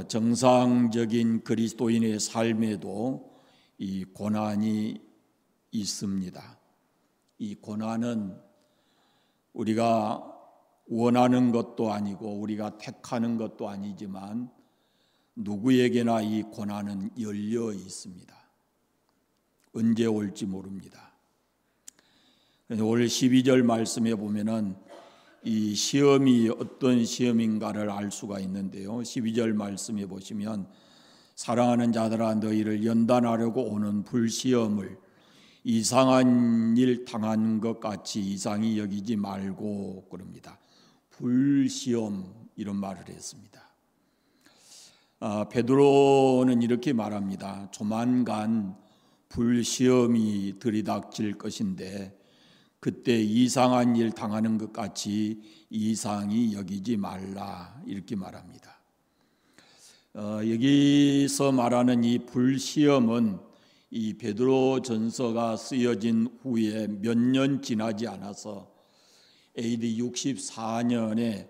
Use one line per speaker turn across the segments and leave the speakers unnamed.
정상적인 그리스도인의 삶에도 이 고난이 있습니다. 이 고난은 우리가 원하는 것도 아니고 우리가 택하는 것도 아니지만 누구에게나 이 고난은 열려 있습니다. 언제 올지 모릅니다. 올 12절 말씀에 보면은 이 시험이 어떤 시험인가를 알 수가 있는데요. 12절 말씀에 보시면 사랑하는 자들아 너희를 연단하려고 오는 불시험을 이상한 일 당한 것 같이 이상히 여기지 말고 그럽니다. 불시험 이런 말을 했습니다. 베드로는 이렇게 말합니다. 조만간 불시험이 들이닥칠 것인데 그때 이상한 일 당하는 것 같이 이상히 여기지 말라 이렇게 말합니다. 여기서 말하는 이 불시험은 이 베드로전서가 쓰여진 후에 몇 년 지나지 않아서 AD 64년에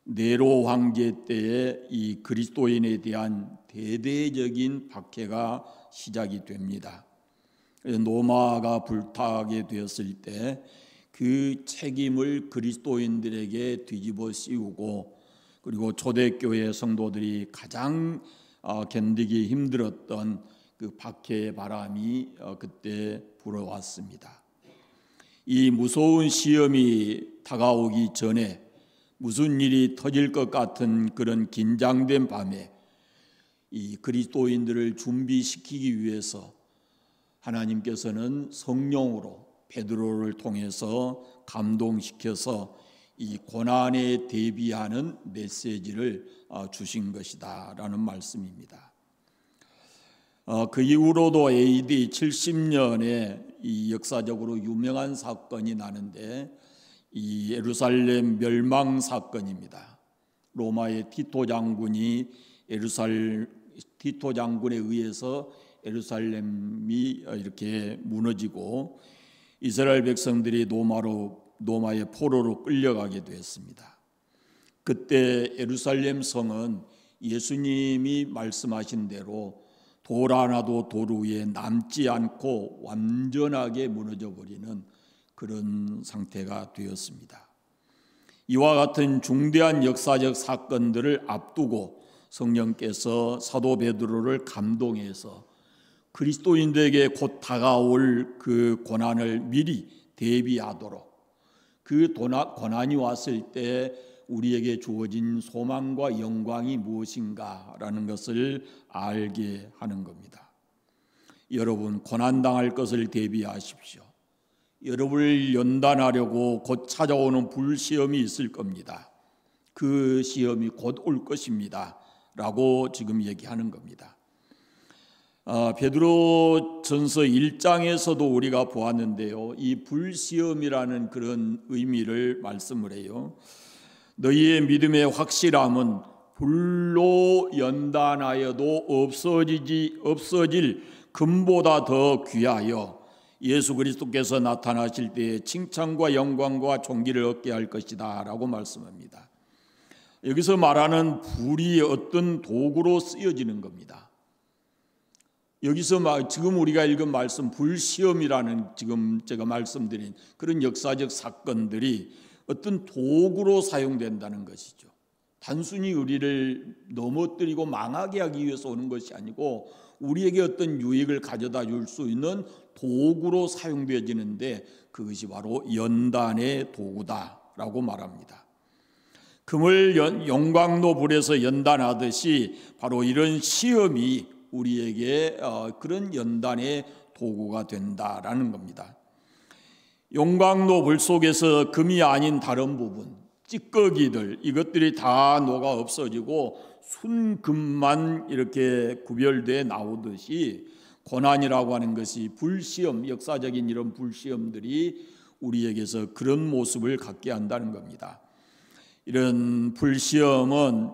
네로 황제 때에 이 그리스도인에 대한 대대적인 박해가 시작이 됩니다. 로마가 불타게 되었을 때 그 책임을 그리스도인들에게 뒤집어 씌우고 그리고 초대교회 성도들이 가장 견디기 힘들었던 그 박해의 바람이 그때 불어왔습니다. 이 무서운 시험이 다가오기 전에 무슨 일이 터질 것 같은 그런 긴장된 밤에 이 그리스도인들을 준비시키기 위해서 하나님께서는 성령으로 베드로를 통해서 감동시켜서 이 고난에 대비하는 메시지를 주신 것이다라는 말씀입니다. 그 이후로도 AD 70년에 이 역사적으로 유명한 사건이 나는데 이 예루살렘 멸망 사건입니다. 로마의 티토 장군에 의해서 예루살렘이 이렇게 무너지고 이스라엘 백성들이 로마의 포로로 끌려가게 되었습니다. 그때 예루살렘 성은 예수님이 말씀하신 대로 돌 하나도 돌 위에 남지 않고 완전하게 무너져 버리는 그런 상태가 되었습니다. 이와 같은 중대한 역사적 사건들을 앞두고 성령께서 사도 베드로를 감동해서 그리스도인들에게 곧 다가올 그 고난을 미리 대비하도록 그 고난이 왔을 때 우리에게 주어진 소망과 영광이 무엇인가라는 것을 알게 하는 겁니다. 여러분 고난당할 것을 대비하십시오. 여러분을 연단하려고 곧 찾아오는 불시험이 있을 겁니다. 그 시험이 곧 올 것입니다 라고 지금 얘기하는 겁니다. 베드로전서 1장에서도 우리가 보았는데요. 이 불시험이라는 그런 의미를 말씀을 해요. 너희의 믿음의 확실함은 불로 연단하여도 없어질 금보다 더 귀하여 예수 그리스도께서 나타나실 때에 칭찬과 영광과 존귀를 얻게 할 것이다 라고 말씀합니다. 여기서 말하는 불이 어떤 도구로 쓰여지는 겁니다. 여기서 지금 우리가 읽은 말씀 불시험이라는 지금 제가 말씀드린 그런 역사적 사건들이 어떤 도구로 사용된다는 것이죠. 단순히 우리를 넘어뜨리고 망하게 하기 위해서 오는 것이 아니고 우리에게 어떤 유익을 가져다 줄 수 있는 도구로 사용되어지는데 그것이 바로 연단의 도구다라고 말합니다. 금을 용광로 불에서 연단하듯이 바로 이런 시험이 우리에게 그런 연단의 도구가 된다라는 겁니다. 용광로 불 속에서 금이 아닌 다른 부분, 찌꺼기들 이것들이 다 녹아 없어지고 순금만 이렇게 구별돼 나오듯이 고난이라고 하는 것이 불시험, 역사적인 이런 불시험들이 우리에게서 그런 모습을 갖게 한다는 겁니다. 이런 불시험은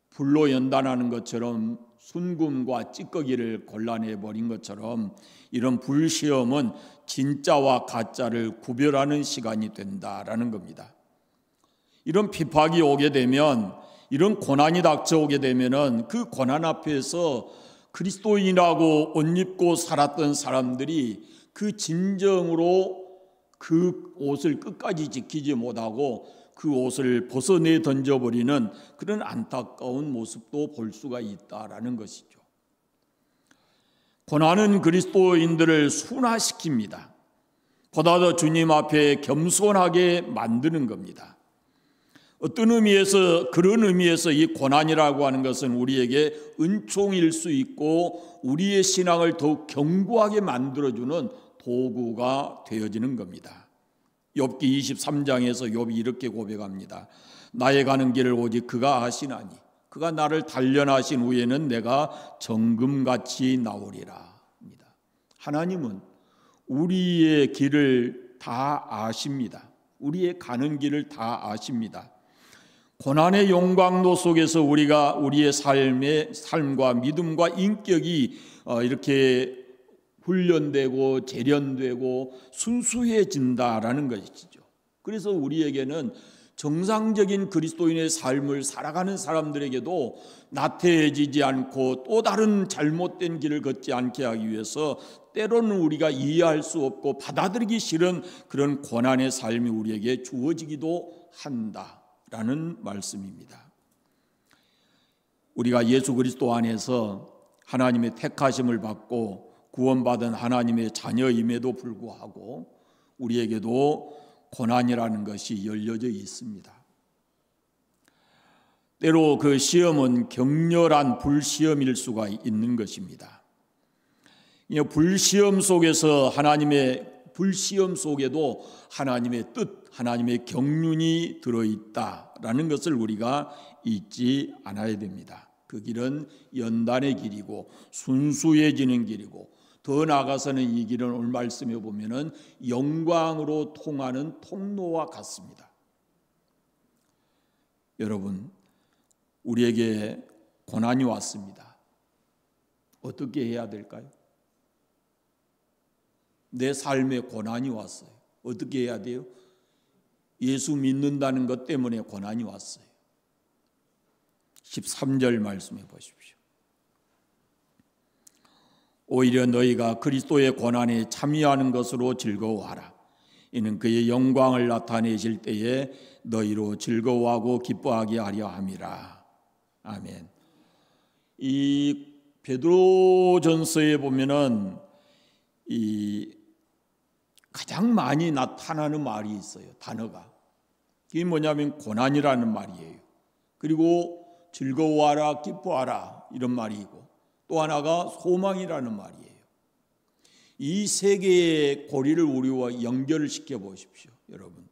불로 연단하는 것처럼 순금과 찌꺼기를 골라내 버린 것처럼 이런 불시험은 진짜와 가짜를 구별하는 시간이 된다라는 겁니다. 이런 핍박이 오게 되면 이런 고난이 닥쳐오게 되면은 그 고난 앞에서 그리스도인이라고 옷 입고 살았던 사람들이 그 진정으로 그 옷을 끝까지 지키지 못하고 그 옷을 벗어내 던져버리는 그런 안타까운 모습도 볼 수가 있다라는 것이죠. 고난은 그리스도인들을 순화시킵니다. 보다 더 주님 앞에 겸손하게 만드는 겁니다. 어떤 의미에서, 그런 의미에서 이 고난이라고 하는 것은 우리에게 은총일 수 있고 우리의 신앙을 더욱 견고하게 만들어주는 도구가 되어지는 겁니다. 욥기 23장에서 욥이 이렇게 고백합니다. 나의 가는 길을 오직 그가 아시나니 그가 나를 단련하신 후에는 내가 정금같이 나오리라. 하나님은 우리의 길을 다 아십니다. 우리의 가는 길을 다 아십니다. 고난의 용광로 속에서 우리의 삶과 믿음과 인격이 이렇게 훈련되고 재련되고 순수해진다라는 것이죠. 그래서 우리에게는 정상적인 그리스도인의 삶을 살아가는 사람들에게도 나태해지지 않고 또 다른 잘못된 길을 걷지 않게 하기 위해서 때로는 우리가 이해할 수 없고 받아들이기 싫은 그런 고난의 삶이 우리에게 주어지기도 한다라는 말씀입니다. 우리가 예수 그리스도 안에서 하나님의 택하심을 받고 구원받은 하나님의 자녀임에도 불구하고 우리에게도 고난이라는 것이 열려져 있습니다. 때로 그 시험은 격렬한 불시험일 수가 있는 것입니다. 불시험 속에서 불시험 속에도 하나님의 뜻, 하나님의 경륜이 들어있다라는 것을 우리가 잊지 않아야 됩니다. 그 길은 연단의 길이고 순수해지는 길이고 더 나아가서는 이 길은 오늘 말씀해 보면은 영광으로 통하는 통로와 같습니다. 여러분, 우리에게 고난이 왔습니다. 어떻게 해야 될까요? 내 삶에 고난이 왔어요. 어떻게 해야 돼요? 예수 믿는다는 것 때문에 고난이 왔어요. 13절 말씀해 보십시오. 오히려 너희가 그리스도의 고난에 참여하는 것으로 즐거워하라. 이는 그의 영광을 나타내실 때에 너희로 즐거워하고 기뻐하게 하려 함이라. 아멘. 이 베드로전서에 보면은 이 가장 많이 나타나는 말이 있어요. 단어가. 그게 뭐냐면 고난이라는 말이에요. 그리고 즐거워하라, 기뻐하라 이런 말이고 또 하나가 소망이라는 말이에요. 이 세 개의 고리를 우리와 연결을 시켜 보십시오, 여러분.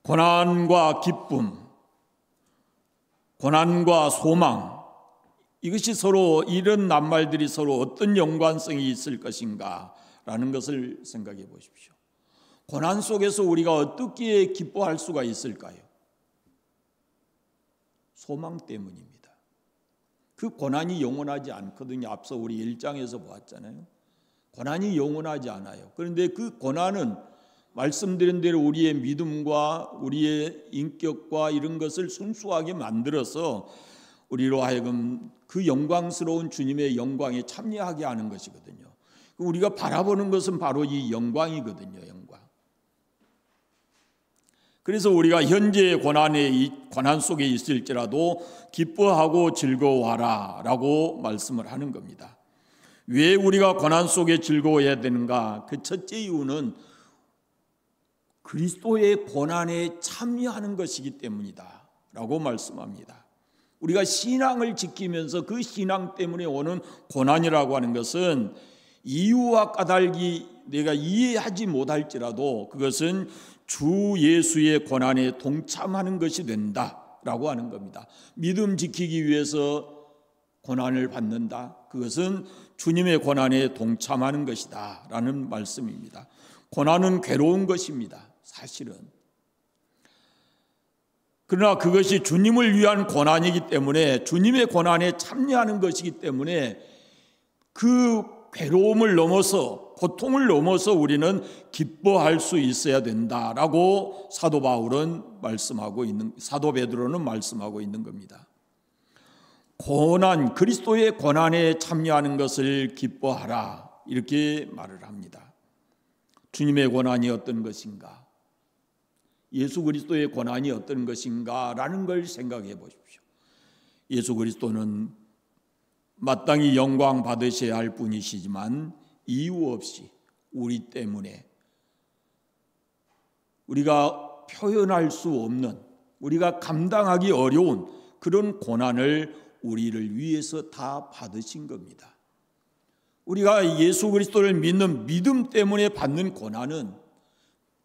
고난과 기쁨, 고난과 소망, 이것이 서로 이런 낱말들이 서로 어떤 연관성이 있을 것인가라는 것을 생각해 보십시오. 고난 속에서 우리가 어떻게 기뻐할 수가 있을까요? 소망 때문입니다. 그 고난이 영원하지 않거든요. 앞서 우리 1장에서 보았잖아요. 고난이 영원하지 않아요. 그런데 그 고난은 말씀드린 대로 우리의 믿음과 우리의 인격과 이런 것을 순수하게 만들어서 우리로 하여금 그 영광스러운 주님의 영광에 참여하게 하는 것이거든요. 우리가 바라보는 것은 바로 이 영광이거든요. 영광. 그래서 우리가 현재의 고난 속에 있을지라도 기뻐하고 즐거워하라 라고 말씀을 하는 겁니다. 왜 우리가 고난 속에 즐거워해야 되는가? 그 첫째 이유는 그리스도의 고난에 참여하는 것이기 때문이다 라고 말씀합니다. 우리가 신앙을 지키면서 그 신앙 때문에 오는 고난이라고 하는 것은 이유와 까닭이 내가 이해하지 못할지라도 그것은 주 예수의 고난에 동참하는 것이 된다라고 하는 겁니다. 믿음 지키기 위해서 고난을 받는다. 그것은 주님의 고난에 동참하는 것이다 라는 말씀입니다. 고난은 괴로운 것입니다. 사실은. 그러나 그것이 주님을 위한 고난이기 때문에 주님의 고난에 참여하는 것이기 때문에 그 괴로움을 넘어서 고통을 넘어서 우리는 기뻐할 수 있어야 된다라고 사도 베드로는 말씀하고 있는 겁니다. 고난, 그리스도의 고난에 참여하는 것을 기뻐하라, 이렇게 말을 합니다. 주님의 고난이 어떤 것인가, 예수 그리스도의 고난이 어떤 것인가라는 걸 생각해 보십시오. 예수 그리스도는 마땅히 영광 받으셔야 할 분이시지만 이유 없이 우리 때문에 우리가 표현할 수 없는, 우리가 감당하기 어려운 그런 고난을 우리를 위해서 다 받으신 겁니다. 우리가 예수 그리스도를 믿는 믿음 때문에 받는 고난은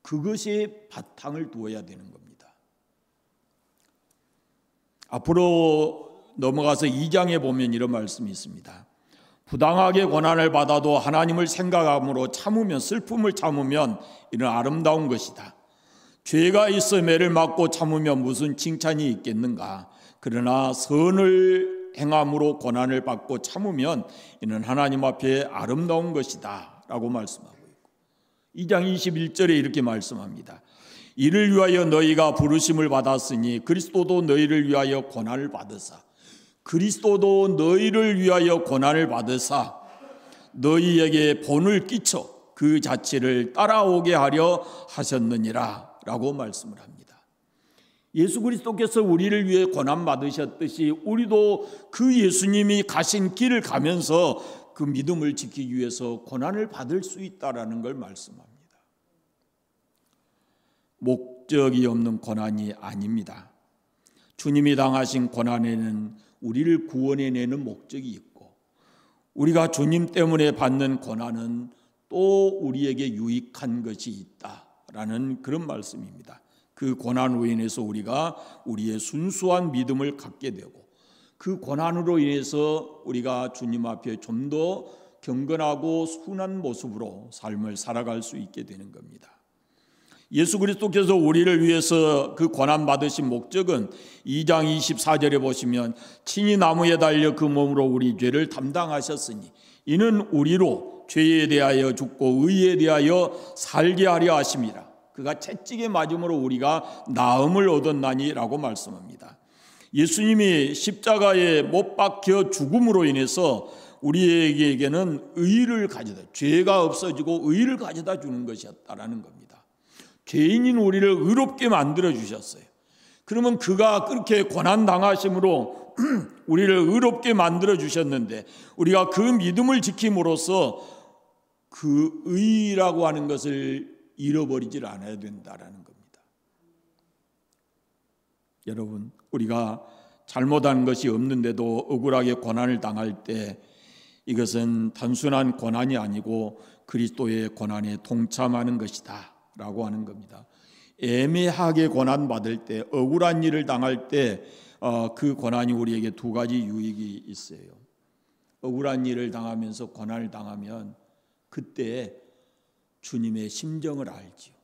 그것에 바탕을 두어야 되는 겁니다. 앞으로 넘어가서 2장에 보면 이런 말씀이 있습니다. 부당하게 고난을 받아도 하나님을 생각함으로 참으면, 슬픔을 참으면 이는 아름다운 것이다. 죄가 있어 매를 맞고 참으면 무슨 칭찬이 있겠는가. 그러나 선을 행함으로 고난을 받고 참으면 이는 하나님 앞에 아름다운 것이다 라고 말씀하고 있고, 2장 21절에 이렇게 말씀합니다. 이를 위하여 너희가 부르심을 받았으니 그리스도도 너희를 위하여 고난을 받으사, 그리스도도 너희를 위하여 고난을 받으사 너희에게 본을 끼쳐 그 자체를 따라오게 하려 하셨느니라 라고 말씀을 합니다. 예수 그리스도께서 우리를 위해 고난 받으셨듯이 우리도 그 예수님이 가신 길을 가면서 그 믿음을 지키기 위해서 고난을 받을 수 있다라는 걸 말씀합니다. 목적이 없는 고난이 아닙니다. 주님이 당하신 고난에는 우리를 구원해내는 목적이 있고, 우리가 주님 때문에 받는 고난은 또 우리에게 유익한 것이 있다라는 그런 말씀입니다. 그 고난으로 인해서 우리가 우리의 순수한 믿음을 갖게 되고, 그 고난으로 인해서 우리가 주님 앞에 좀 더 경건하고 순한 모습으로 삶을 살아갈 수 있게 되는 겁니다. 예수 그리스도께서 우리를 위해서 그 고난 받으신 목적은 2장 24절에 보시면 친히 나무에 달려 그 몸으로 우리 죄를 담당하셨으니 이는 우리로 죄에 대하여 죽고 의에 대하여 살게 하려 하심이라. 그가 채찍에 맞음으로 우리가 나음을 얻었나니라고 말씀합니다. 예수님이 십자가에 못 박혀 죽음으로 인해서 우리에게는 의를 가져다, 죄가 없어지고 의를 가져다 주는 것이었다라는 겁니다. 죄인인 우리를 의롭게 만들어 주셨어요. 그러면 그가 그렇게 고난 당하심으로 우리를 의롭게 만들어 주셨는데, 우리가 그 믿음을 지킴으로써 그 의라고 하는 것을 잃어버리질 않아야 된다라는 겁니다. 여러분, 우리가 잘못한 것이 없는데도 억울하게 고난을 당할 때 이것은 단순한 고난이 아니고 그리스도의 고난에 동참하는 것이다 라고 하는 겁니다. 애매하게 고난받을 때, 억울한 일을 당할 때 그 고난이 우리에게 두 가지 유익이 있어요. 억울한 일을 당하면서 고난을 당하면 그때 주님의 심정을 알지요.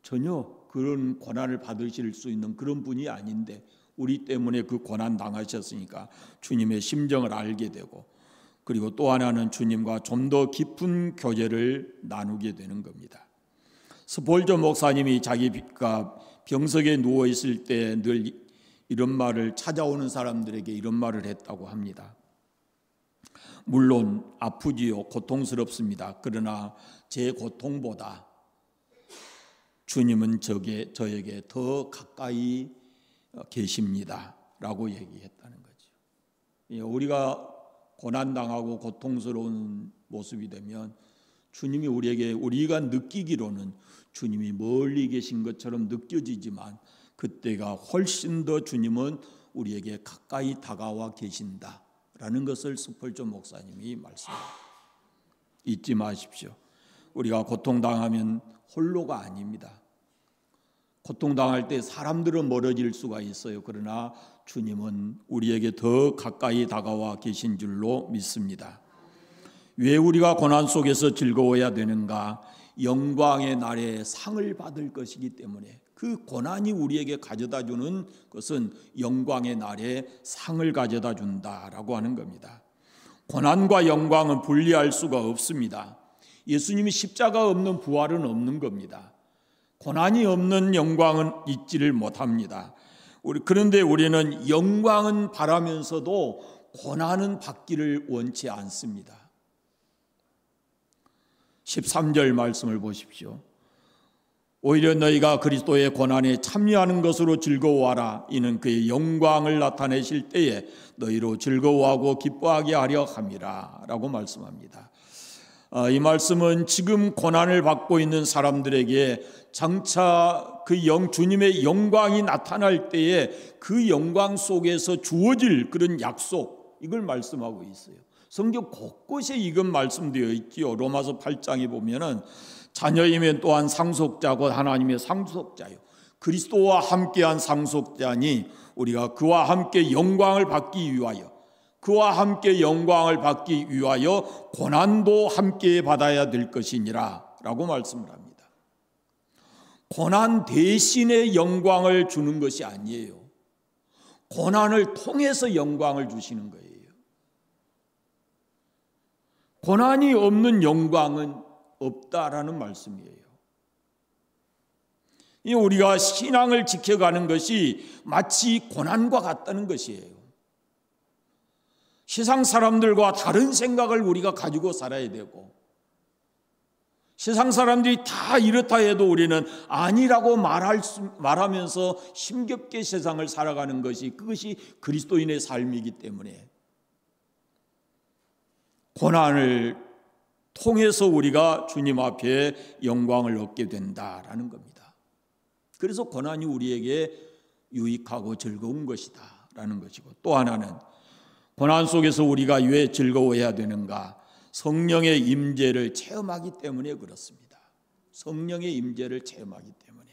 전혀 그런 고난을 받으실 수 있는 그런 분이 아닌데 우리 때문에 그 고난 당하셨으니까 주님의 심정을 알게 되고, 그리고 또 하나는 주님과 좀 더 깊은 교제를 나누게 되는 겁니다. 스폴저 목사님이 자기가 병석에 누워 있을 때 늘 이런 말을, 찾아오는 사람들에게 이런 말을 했다고 합니다. 물론 아프지요, 고통스럽습니다. 그러나 제 고통보다 주님은 저에게 더 가까이 계십니다 라고 얘기했다는 거죠. 우리가 고난당하고 고통스러운 모습이 되면 주님이 우리가 느끼기로는 주님이 멀리 계신 것처럼 느껴지지만 그때가 훨씬 더 주님은 우리에게 가까이 다가와 계신다라는 것을 스폴저 목사님이 말씀합니다. 잊지 마십시오. 우리가 고통당하면 홀로가 아닙니다. 고통당할 때 사람들은 멀어질 수가 있어요. 그러나 주님은 우리에게 더 가까이 다가와 계신 줄로 믿습니다. 왜 우리가 고난 속에서 즐거워야 되는가? 영광의 날에 상을 받을 것이기 때문에, 그 고난이 우리에게 가져다 주는 것은 영광의 날에 상을 가져다 준다라고 하는 겁니다. 고난과 영광은 분리할 수가 없습니다. 예수님이 십자가 없는 부활은 없는 겁니다. 고난이 없는 영광은 있지를 못합니다. 그런데 우리는 영광은 바라면서도 고난은 받기를 원치 않습니다. 13절 말씀을 보십시오. 오히려 너희가 그리스도의 고난에 참여하는 것으로 즐거워하라. 이는 그의 영광을 나타내실 때에 너희로 즐거워하고 기뻐하게 하려 함이라 라고 말씀합니다. 이 말씀은 지금 고난을 받고 있는 사람들에게 장차 그 주님의 영광이 나타날 때에 그 영광 속에서 주어질 그런 약속, 이걸 말씀하고 있어요. 성경 곳곳에 이건 말씀되어 있지요. 로마서 8장에 보면은 자녀이면 또한 상속자고 하나님의 상속자요, 그리스도와 함께한 상속자니 우리가 그와 함께 영광을 받기 위하여, 그와 함께 영광을 받기 위하여 고난도 함께 받아야 될 것이니라 라고 말씀을 합니다. 고난 대신에 영광을 주는 것이 아니에요. 고난을 통해서 영광을 주시는 거예요. 고난이 없는 영광은 없다라는 말씀이에요. 우리가 신앙을 지켜가는 것이 마치 고난과 같다는 것이에요. 세상 사람들과 다른 생각을 우리가 가지고 살아야 되고, 세상 사람들이 다 이렇다 해도 우리는 아니라고 말하면서 힘겹게 세상을 살아가는 것이, 그것이 그리스도인의 삶이기 때문에 고난을 통해서 우리가 주님 앞에 영광을 얻게 된다라는 겁니다. 그래서 고난이 우리에게 유익하고 즐거운 것이다 라는 것이고, 또 하나는 고난 속에서 우리가 왜 즐거워해야 되는가? 성령의 임재를 체험하기 때문에 그렇습니다. 성령의 임재를 체험하기 때문에.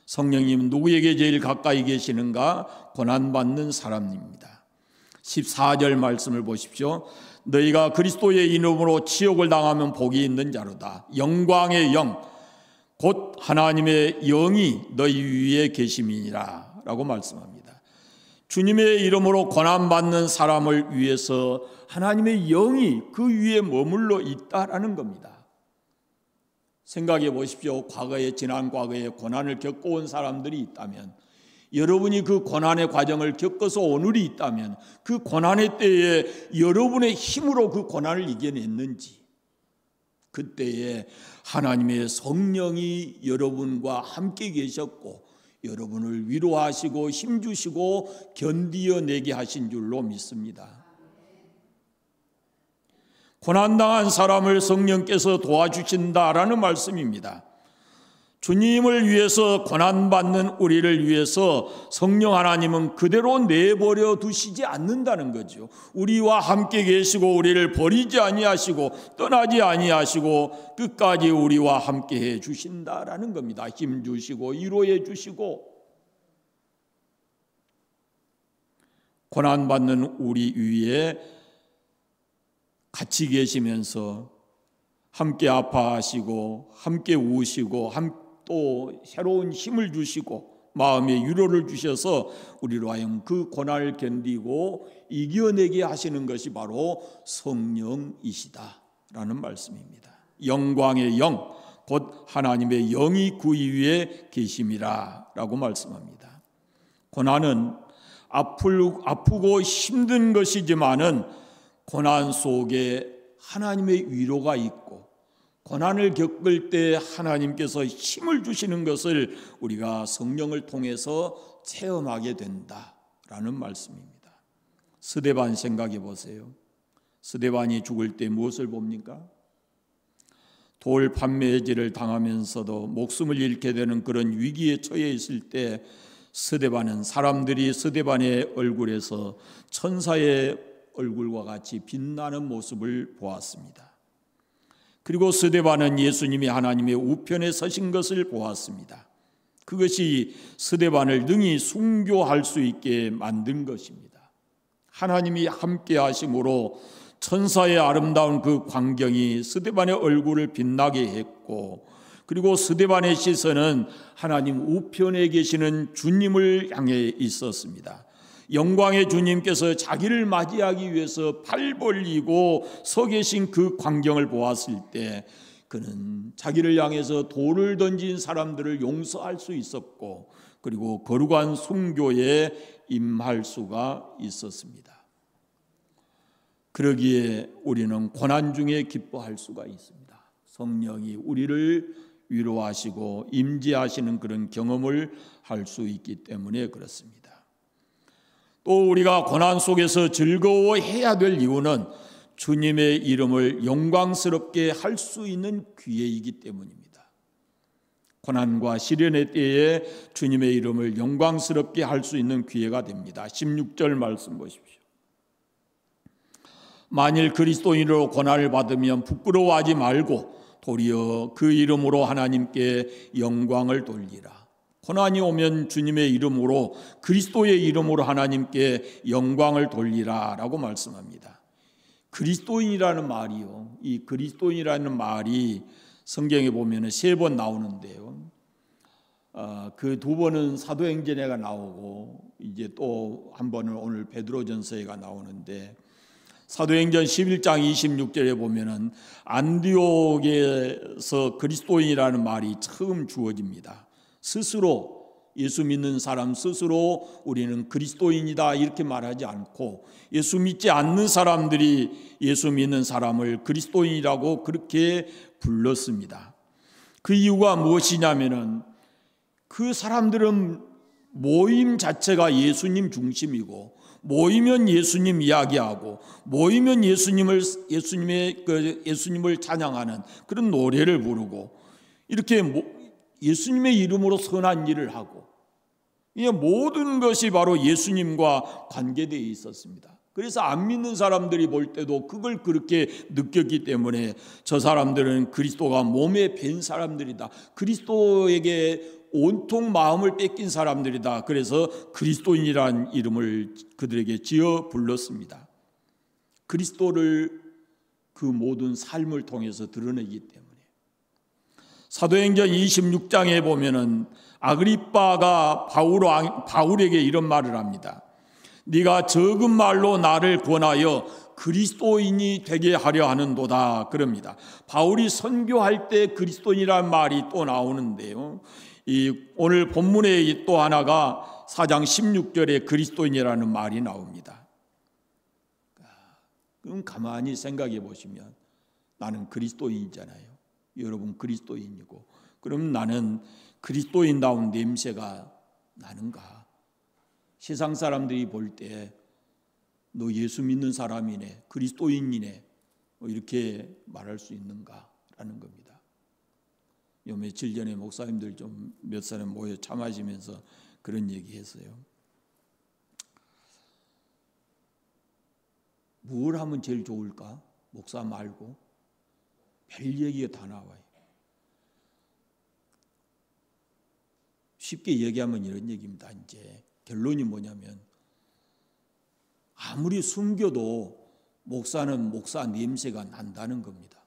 성령님은 누구에게 제일 가까이 계시는가? 고난받는 사람입니다. 14절 말씀을 보십시오. 너희가 그리스도의 이름으로 치욕을 당하면 복이 있는 자로다. 영광의 영, 곧 하나님의 영이 너희 위에 계심이니라 라고 말씀합니다. 주님의 이름으로 고난받는 사람을 위해서 하나님의 영이 그 위에 머물러 있다라는 겁니다. 생각해 보십시오. 지난 과거에 고난을 겪어온 사람들이 있다면, 여러분이 그 고난의 과정을 겪어서 오늘이 있다면, 그 고난의 때에 여러분의 힘으로 그 고난을 이겨냈는지, 그때에 하나님의 성령이 여러분과 함께 계셨고 여러분을 위로하시고 힘주시고 견디어내게 하신 줄로 믿습니다. 고난당한 사람을 성령께서 도와주신다라는 말씀입니다. 주님을 위해서 고난받는 우리를 위해서 성령 하나님은 그대로 내버려 두시지 않는다는 거죠. 우리와 함께 계시고 우리를 버리지 아니하시고 떠나지 아니하시고 끝까지 우리와 함께 해 주신다라는 겁니다. 힘 주시고 위로해 주시고, 고난받는 우리 위에 같이 계시면서 함께 아파하시고 함께 우시고 또 새로운 힘을 주시고 마음의 위로를 주셔서 우리로 하여금 그 고난을 견디고 이겨내게 하시는 것이 바로 성령이시다라는 말씀입니다. 영광의 영, 곧 하나님의 영이 그 위에 계심이라 라고 말씀합니다. 고난은 아프고 힘든 것이지만은 고난 속에 하나님의 위로가 있고, 고난을 겪을 때 하나님께서 힘을 주시는 것을 우리가 성령을 통해서 체험하게 된다라는 말씀입니다. 스데반 생각해 보세요. 스데반이 죽을 때 무엇을 봅니까? 돌 판매질을 당하면서도 목숨을 잃게 되는 그런 위기에 처해 있을 때 스데반은 사람들이 스데반의 얼굴에서 천사의 얼굴과 같이 빛나는 모습을 보았습니다. 그리고 스데반은 예수님이 하나님의 우편에 서신 것을 보았습니다. 그것이 스데반을 능히 순교할 수 있게 만든 것입니다. 하나님이 함께 하심으로 천사의 아름다운 그 광경이 스데반의 얼굴을 빛나게 했고, 그리고 스데반의 시선은 하나님 우편에 계시는 주님을 향해 있었습니다. 영광의 주님께서 자기를 맞이하기 위해서 팔 벌리고 서 계신 그 광경을 보았을 때 그는 자기를 향해서 돌을 던진 사람들을 용서할 수 있었고 그리고 거룩한 순교에 임할 수가 있었습니다. 그러기에 우리는 고난 중에 기뻐할 수가 있습니다. 성령이 우리를 위로하시고 임재하시는 그런 경험을 할 수 있기 때문에 그렇습니다. 또 우리가 고난 속에서 즐거워해야 될 이유는 주님의 이름을 영광스럽게 할 수 있는 기회이기 때문입니다. 고난과 시련의 때에 주님의 이름을 영광스럽게 할 수 있는 기회가 됩니다. 16절 말씀 보십시오. 만일 그리스도인으로 고난을 받으면 부끄러워하지 말고 도리어 그 이름으로 하나님께 영광을 돌리라. 고난이 오면 주님의 이름으로 그리스도의 이름으로 하나님께 영광을 돌리라 라고 말씀합니다. 그리스도인이라는 말이요, 이 그리스도인이라는 말이 성경에 보면 3번 나오는데요, 그 2번은 사도행전에가 나오고 이제 또 한 번은 오늘 베드로전서에가 나오는데, 사도행전 11장 26절에 보면은 안디옥에서 그리스도인이라는 말이 처음 주어집니다. 스스로 예수 믿는 사람 스스로 우리는 그리스도인이다 이렇게 말하지 않고 예수 믿지 않는 사람들이 예수 믿는 사람을 그리스도인이라고 그렇게 불렀습니다. 그 이유가 무엇이냐면은 그 사람들은 모임 자체가 예수님 중심이고 모이면 예수님 이야기하고 모이면 예수님을 찬양하는 그런 노래를 부르고 이렇게 예수님의 이름으로 선한 일을 하고 이 모든 것이 바로 예수님과 관계되어 있었습니다. 그래서 안 믿는 사람들이 볼 때도 그걸 그렇게 느꼈기 때문에 저 사람들은 그리스도가 몸에 밴 사람들이다. 그리스도에게 온통 마음을 뺏긴 사람들이다. 그래서 그리스도인이라는 이름을 그들에게 지어 불렀습니다. 그리스도를 그 모든 삶을 통해서 드러내기 때문에. 사도행전 26장에 보면은 아그리빠가 바울에게 이런 말을 합니다. 네가 적은 말로 나를 권하여 그리스도인이 되게 하려 하는도다 그럽니다. 바울이 선교할 때 그리스도인이라는 말이 또 나오는데요, 오늘 본문에 또 하나가 4장 16절에 그리스도인이라는 말이 나옵니다. 그럼 가만히 생각해 보시면 나는 그리스도인이잖아요. 여러분 그리스도인이고, 그럼 나는 그리스도인다운 냄새가 나는가? 세상 사람들이 볼 때 너 예수 믿는 사람이네, 그리스도인이네 이렇게 말할 수 있는가라는 겁니다. 요 며칠 전에 목사님들 좀 몇 사람 모여 차 마시면서 그런 얘기했어요. 뭘 하면 제일 좋을까? 목사 말고 별 얘기가 다 나와요. 쉽게 얘기하면 이런 얘기입니다. 이제 결론이 뭐냐면 아무리 숨겨도 목사는 목사 냄새가 난다는 겁니다.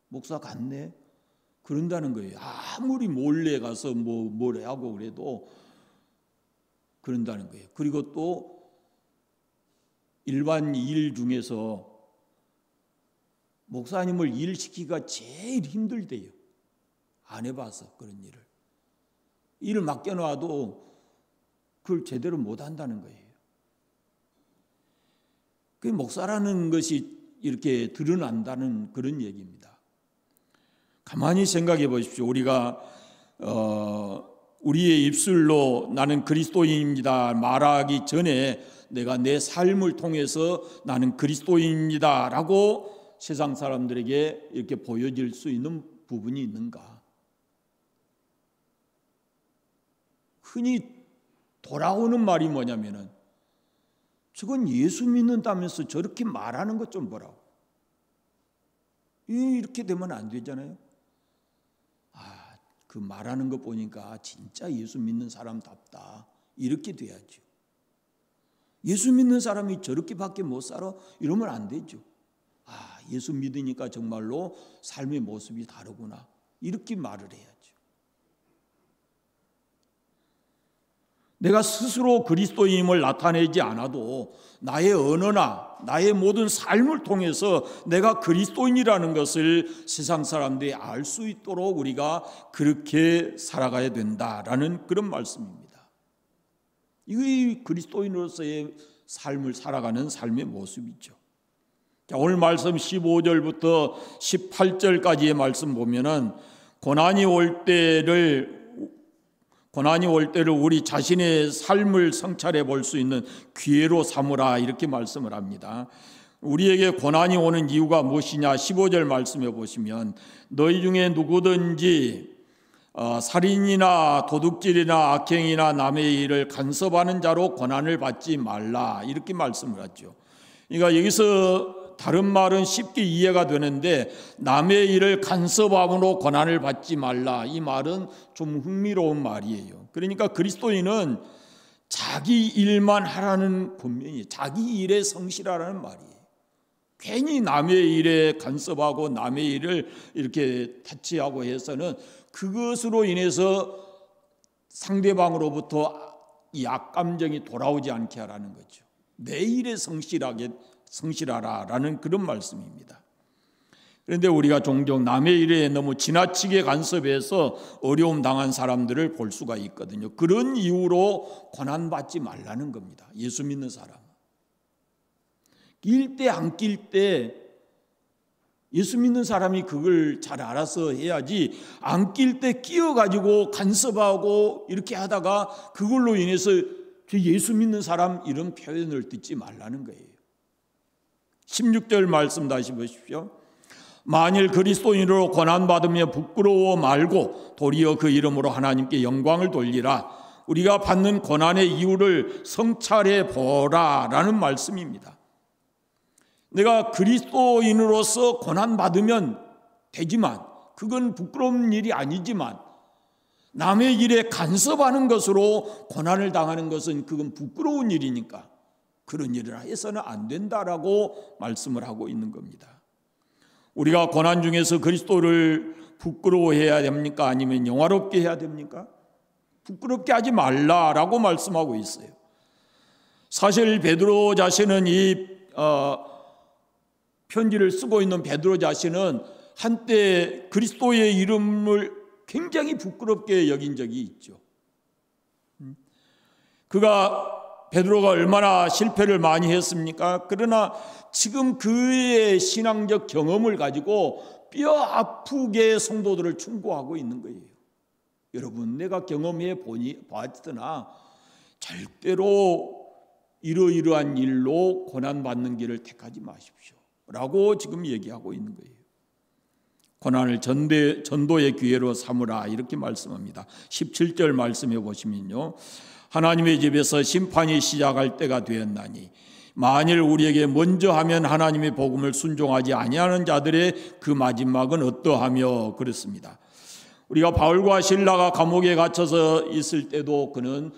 목사 같네? 그런다는 거예요. 아무리 몰래 가서 뭘 하고 그래도 그런다는 거예요. 그리고 또 일반 일 중에서 목사님을 일시키기가 제일 힘들대요. 안 해봐서 그런 일을 맡겨놔도 그걸 제대로 못한다는 거예요. 그 목사라는 것이 이렇게 드러난다는 그런 얘기입니다. 가만히 생각해 보십시오. 우리가 우리의 입술로 나는 그리스도인입니다 말하기 전에 내가 내 삶을 통해서 나는 그리스도인이다 라고 세상 사람들에게 이렇게 보여질 수 있는 부분이 있는가? 흔히 돌아오는 말이 뭐냐면은 저건 예수 믿는다면서 저렇게 말하는 것 좀 보라고. 이렇게 되면 안 되잖아요. 그 말하는 거 보니까 진짜 예수 믿는 사람답다. 이렇게 돼야죠. 예수 믿는 사람이 저렇게밖에 못 살아? 이러면 안 되죠. 예수 믿으니까 정말로 삶의 모습이 다르구나. 이렇게 말을 해야죠. 내가 스스로 그리스도인임을 나타내지 않아도 나의 언어나 나의 모든 삶을 통해서 내가 그리스도인이라는 것을 세상 사람들이 알 수 있도록 우리가 그렇게 살아가야 된다라는 그런 말씀입니다. 이게 그리스도인으로서의 삶을 살아가는 삶의 모습이죠. 자, 오늘 말씀 15절부터 18절까지의 말씀 보면은 고난이 올 때를 우리 자신의 삶을 성찰해 볼 수 있는 기회로 삼으라 이렇게 말씀을 합니다. 우리에게 고난이 오는 이유가 무엇이냐? 15절 말씀해 보시면 너희 중에 누구든지 살인이나 도둑질이나 악행이나 남의 일을 간섭하는 자로 고난을 받지 말라 이렇게 말씀을 하죠. 그러니까 여기서 다른 말은 쉽게 이해가 되는데 남의 일을 간섭함으로 고난을 받지 말라 이 말은 좀 흥미로운 말이에요. 그러니까 그리스도인은 자기 일만 하라는 분명히 자기 일에 성실하라는 말이에요. 괜히 남의 일에 간섭하고 남의 일을 이렇게 타치하고 해서는 그것으로 인해서 상대방으로부터 이 악감정이 돌아오지 않게 하라는 거죠. 내 일에 성실하라라는 그런 말씀입니다. 그런데 우리가 종종 남의 일에 너무 지나치게 간섭해서 어려움 당한 사람들을 볼 수가 있거든요. 그런 이유로 고난받지 말라는 겁니다. 예수 믿는 사람. 낄 때 안 낄 때 예수 믿는 사람이 그걸 잘 알아서 해야지 안 낄 때 끼어가지고 간섭하고 이렇게 하다가 그걸로 인해서 예수 믿는 사람 이런 표현을 듣지 말라는 거예요. 16절 말씀 다시 보십시오. 만일 그리스도인으로 고난받으며 부끄러워 말고 도리어 그 이름으로 하나님께 영광을 돌리라. 우리가 받는 고난의 이유를 성찰해 보라라는 말씀입니다. 내가 그리스도인으로서 고난받으면 되지만 그건 부끄러운 일이 아니지만 남의 일에 간섭하는 것으로 고난을 당하는 것은 그건 부끄러운 일이니까 그런 일을 해서는 안 된다라고 말씀을 하고 있는 겁니다. 우리가 고난 중에서 그리스도를 부끄러워해야 됩니까? 아니면 영화롭게 해야 됩니까? 부끄럽게 하지 말라라고 말씀하고 있어요. 사실 베드로 자신은 이 편지를 쓰고 있는 베드로 자신은 한때 그리스도의 이름을 굉장히 부끄럽게 여긴 적이 있죠. 베드로가 얼마나 실패를 많이 했습니까? 그러나 지금 그의 신앙적 경험을 가지고 뼈 아프게 성도들을 충고하고 있는 거예요. 여러분, 내가 경험해 봤으나 절대로 이러이러한 일로 고난받는 길을 택하지 마십시오 라고 지금 얘기하고 있는 거예요. 고난을 전도의 기회로 삼으라 이렇게 말씀합니다. 17절 말씀해 보시면요, 하나님의 집에서 심판이 시작할 때가 되었나니 만일 우리에게 먼저 하면 하나님의 복음을 순종하지 아니하는 자들의 그 마지막은 어떠하며 그랬습니다. 우리가 바울과 실라가 감옥에 갇혀서 있을 때도 그는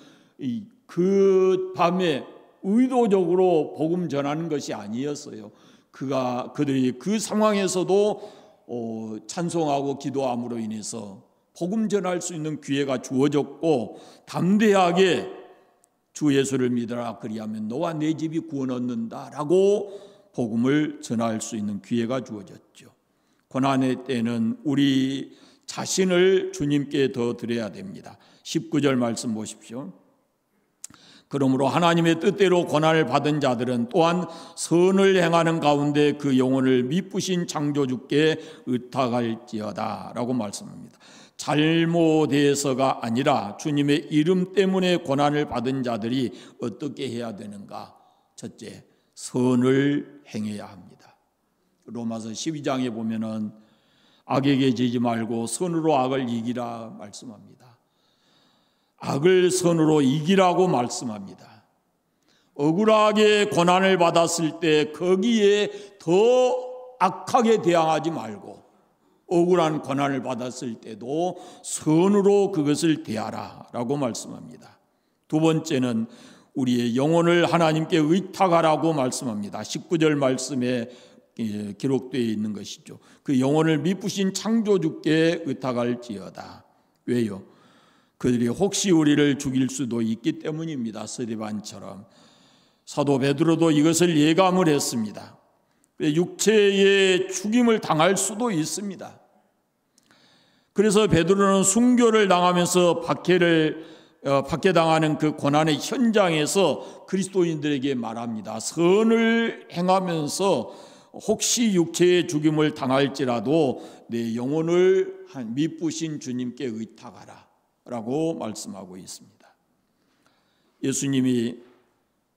그 밤에 의도적으로 복음 전하는 것이 아니었어요. 그들이 그 상황에서도 찬송하고 기도함으로 인해서 복음 전할 수 있는 기회가 주어졌고 담대하게 주 예수를 믿어라 그리하면 너와 내 집이 구원 얻는다라고 복음을 전할 수 있는 기회가 주어졌죠. 고난의 때는 우리 자신을 주님께 더 드려야 됩니다. 19절 말씀 보십시오. 그러므로 하나님의 뜻대로 고난을 받은 자들은 또한 선을 행하는 가운데 그 영혼을 미쁘신 창조주께 의탁할지어다 라고 말씀합니다. 잘못해서가 아니라 주님의 이름 때문에 고난을 받은 자들이 어떻게 해야 되는가? 첫째, 선을 행해야 합니다. 로마서 12장에 보면은 악에게 지지 말고 선으로 악을 이기라 말씀합니다. 악을 선으로 이기라고 말씀합니다. 억울하게 고난을 받았을 때 거기에 더 악하게 대항하지 말고 억울한 고난을 받았을 때도 선으로 그것을 대하라 라고 말씀합니다. 두 번째는 우리의 영혼을 하나님께 의탁하라고 말씀합니다. 19절 말씀에 기록되어 있는 것이죠. 그 영혼을 미쁘신 창조주께 의탁할지어다. 왜요? 그들이 혹시 우리를 죽일 수도 있기 때문입니다. 스데반처럼. 사도 베드로도 이것을 예감을 했습니다. 육체의 죽임을 당할 수도 있습니다. 그래서 베드로는 순교를 당하면서 박해당하는 그 고난의 현장에서 그리스도인들에게 말합니다. 선을 행하면서 혹시 육체의 죽임을 당할지라도 내 영혼을 미쁘신 주님께 의탁하라 라고 말씀하고 있습니다. 예수님이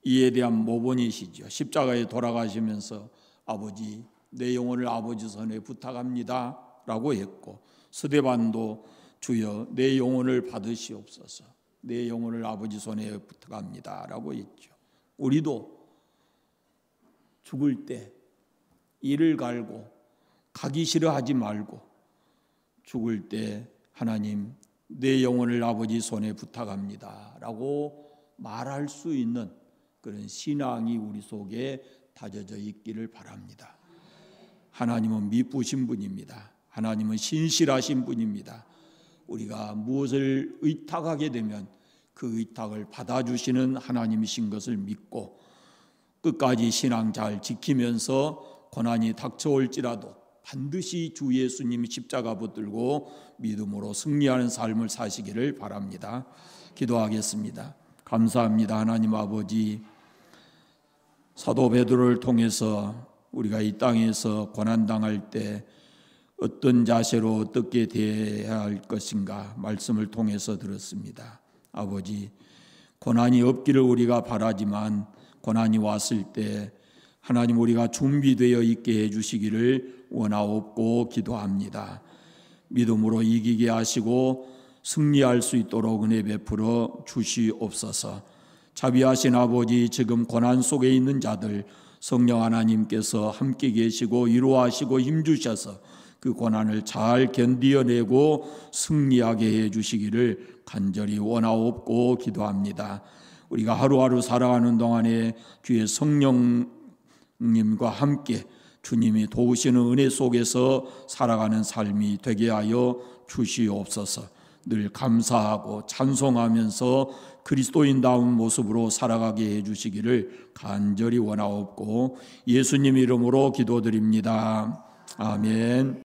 이에 대한 모본이시죠. 십자가에 돌아가시면서 아버지, 내 영혼을 아버지 손에 부탁합니다 라고 했고, 스데반도 주여 내 영혼을 받으시옵소서, 내 영혼을 아버지 손에 부탁합니다 라고 했죠. 우리도 죽을 때 이를 갈고 가기 싫어하지 말고 죽을 때 하나님 내 영혼을 아버지 손에 부탁합니다 라고 말할 수 있는 그런 신앙이 우리 속에 다져져 있기를 바랍니다. 하나님은 미쁘신 분입니다. 하나님은 신실하신 분입니다. 우리가 무엇을 의탁하게 되면 그 의탁을 받아주시는 하나님이신 것을 믿고 끝까지 신앙 잘 지키면서 고난이 닥쳐올지라도 반드시 주 예수님이 십자가 붙들고 믿음으로 승리하는 삶을 사시기를 바랍니다. 기도하겠습니다. 감사합니다. 하나님 아버지, 사도 베드로를 통해서 우리가 이 땅에서 고난당할 때 어떤 자세로 어떻게 대해야 할 것인가 말씀을 통해서 들었습니다. 아버지, 고난이 없기를 우리가 바라지만 고난이 왔을 때 하나님 우리가 준비되어 있게 해주시기를 원하옵고 기도합니다. 믿음으로 이기게 하시고 승리할 수 있도록 은혜 베풀어 주시옵소서. 자비하신 아버지, 지금 고난 속에 있는 자들 성령 하나님께서 함께 계시고 위로하시고 힘주셔서 그 고난을 잘 견디어내고 승리하게 해주시기를 간절히 원하옵고 기도합니다. 우리가 하루하루 살아가는 동안에 주의 성령님과 함께 주님이 도우시는 은혜 속에서 살아가는 삶이 되게 하여 주시옵소서. 늘 감사하고 찬송하면서 그리스도인다운 모습으로 살아가게 해주시기를 간절히 원하옵고 예수님 이름으로 기도드립니다. 아멘.